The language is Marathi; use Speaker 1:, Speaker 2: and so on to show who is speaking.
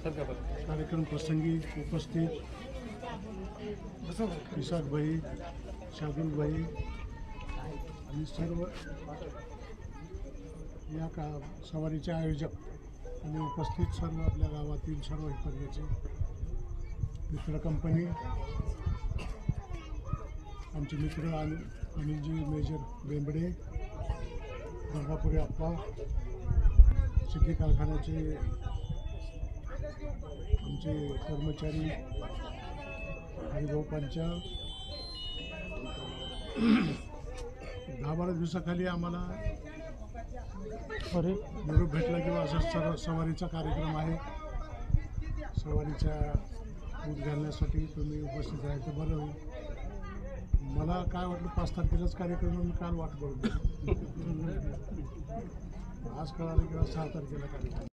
Speaker 1: कार्यक्रम प्रसंगी उपस्थित इसाक भाई, शादुल भाई आणि सर्व या सवारीचे आयोजक आणि उपस्थित सर्व आपल्या गावातील सर्व विभागाचे मित्र कंपनी, आमचे मित्र अनिलजी मेजर बेंबडे, गंगापुरे अप्पा, सिद्धी कारखान्याचे आमचे कर्मचारी, हरिभाऊ पंचाल, 10-12 दिवसाखाली आम्हाला निरोप भेटला किंवा असा सवारीचा कार्यक्रम आहे, सवारीच्या दूध घालण्यासाठी तुम्ही उपस्थित राहायचं बरं होईल. मला काय वाटलं 5 तारखेलाच कार्यक्रम, मी काल वाट बघतो, आज कळालं किंवा 6 तारखेला कार्यक्रम.